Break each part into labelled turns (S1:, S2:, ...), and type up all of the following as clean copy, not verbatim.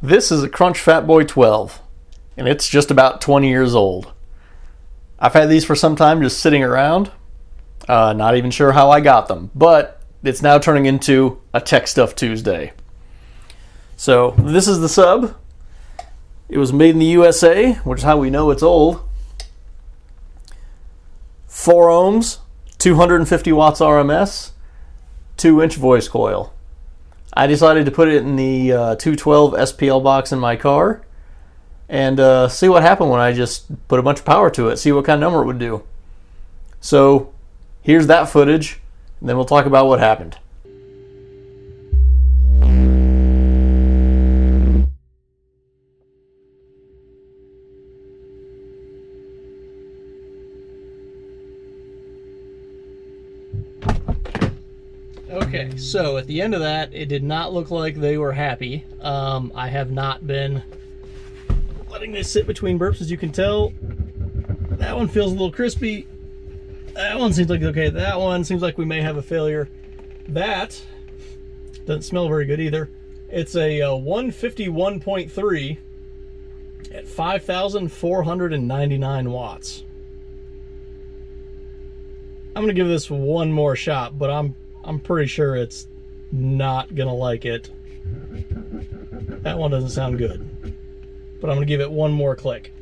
S1: This is a Crunch Fat Boy 12, and it's just about 20 years old. I've had these for some time just sitting around. Not even sure how I got them, but it's now turning into a Tech Stuff Tuesday. So this is the sub. It was made in the USA, which is how we know it's old. 4 ohms, 250 watts RMS, 2-inch voice coil. I decided to put it in the 212 SPL box in my car and see what happened when I just put a bunch of power to it, see what kind of number it would do. So here's that footage, and then we'll talk about what happened. Okay, so at the end of that, it did not look like they were happy. I have not been letting this sit between burps, as you can tell. That one feels a little crispy. That one seems like okay. That one seems like we may have a failure. That doesn't smell very good either. It's a 151.3 at 5,499 watts. I'm gonna give this one more shot, but I'm pretty sure it's not gonna like it. That one doesn't sound good, but I'm gonna give it one more click.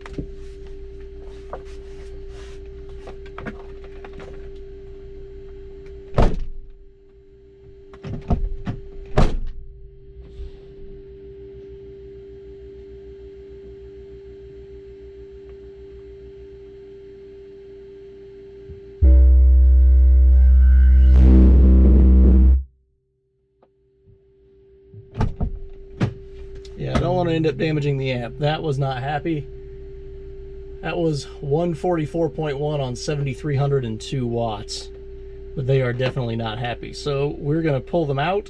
S1: Yeah, I don't want to end up damaging the amp. That was not happy. That was 144.1 on 7,302 watts. But they are definitely not happy. So we're going to pull them out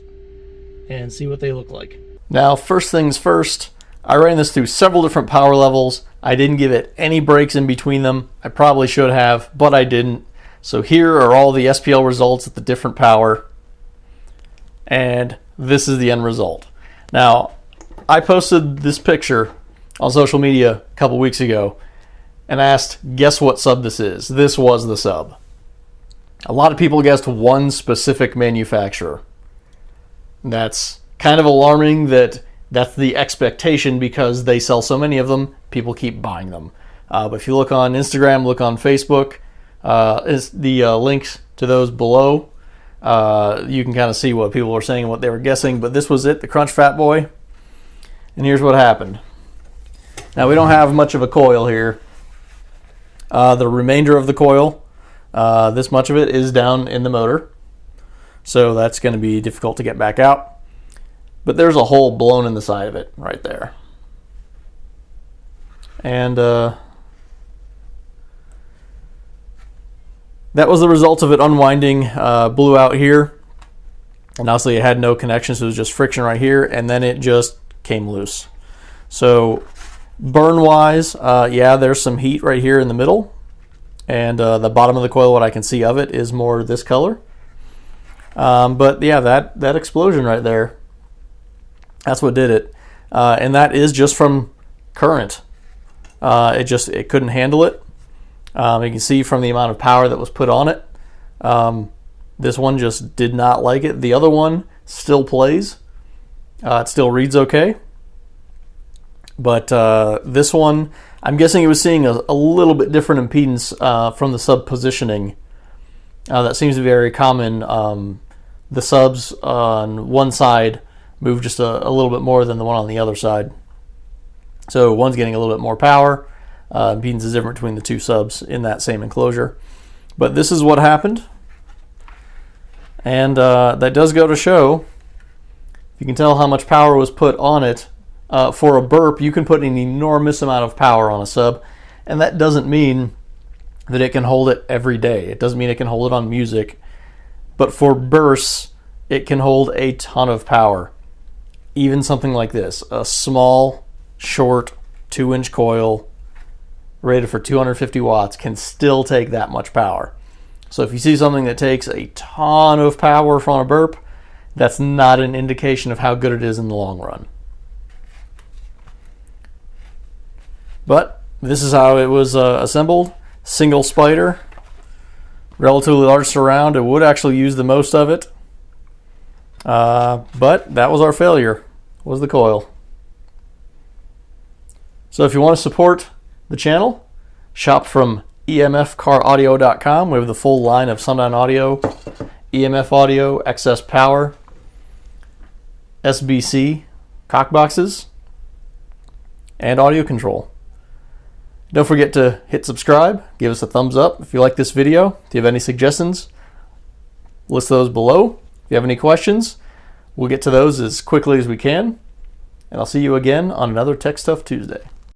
S1: and see what they look like. Now, first things first, I ran this through several different power levels. I didn't give it any breaks in between them. I probably should have, but I didn't. So here are all the SPL results at the different power. And this is the end result. Now, I posted this picture on social media a couple weeks ago and asked, guess what sub this is? This was the sub. A lot of people guessed one specific manufacturer. That's kind of alarming that that's the expectation because they sell so many of them, people keep buying them. But if you look on Instagram, look on Facebook, is the links to those below. You can kind of see what people were saying and what they were guessing, but this was it, the Crunch Fat Boy. And here's what happened. Now we don't have much of a coil here. The remainder of the coil, this much of it is down in the motor. So that's going to be difficult to get back out. But there's a hole blown in the side of it right there. And that was the result of it unwinding, blew out here. And obviously it had no connection, so it was just friction right here. And then it just came loose. So burn wise, yeah, there's some heat right here in the middle, and the bottom of the coil, what I can see of it is more this color. But yeah, that explosion right there, that's what did it. And that is just from current. It couldn't handle it. You can see from the amount of power that was put on it. This one just did not like it. The other one still plays. It still reads okay. But this one, I'm guessing it was seeing a little bit different impedance from the sub positioning. That seems to be very common. The subs on one side move just a little bit more than the one on the other side. So one's getting a little bit more power. Impedance is different between the two subs in that same enclosure. But this is what happened. And that does go to show, you can tell how much power was put on it. For a burp, you can put an enormous amount of power on a sub, and that doesn't mean that it can hold it every day. It doesn't mean it can hold it on music, but for bursts, it can hold a ton of power. Even something like this, a small, short, 2-inch coil rated for 250 watts can still take that much power. So if you see something that takes a ton of power from a burp, that's not an indication of how good it is in the long run. But this is how it was assembled. Single spider, relatively large surround. It would actually use the most of it. But that was our failure, was the coil. So if you want to support the channel, shop from emfcaraudio.com. We have the full line of Sundyne Audio, EMF Audio, XS Power, SBC cock boxes, and audio control. Don't forget to hit subscribe, give us a thumbs up if you like this video. If you have any suggestions, list those below. If you have any questions, we'll get to those as quickly as we can. And I'll see you again on another Tech Stuff Tuesday.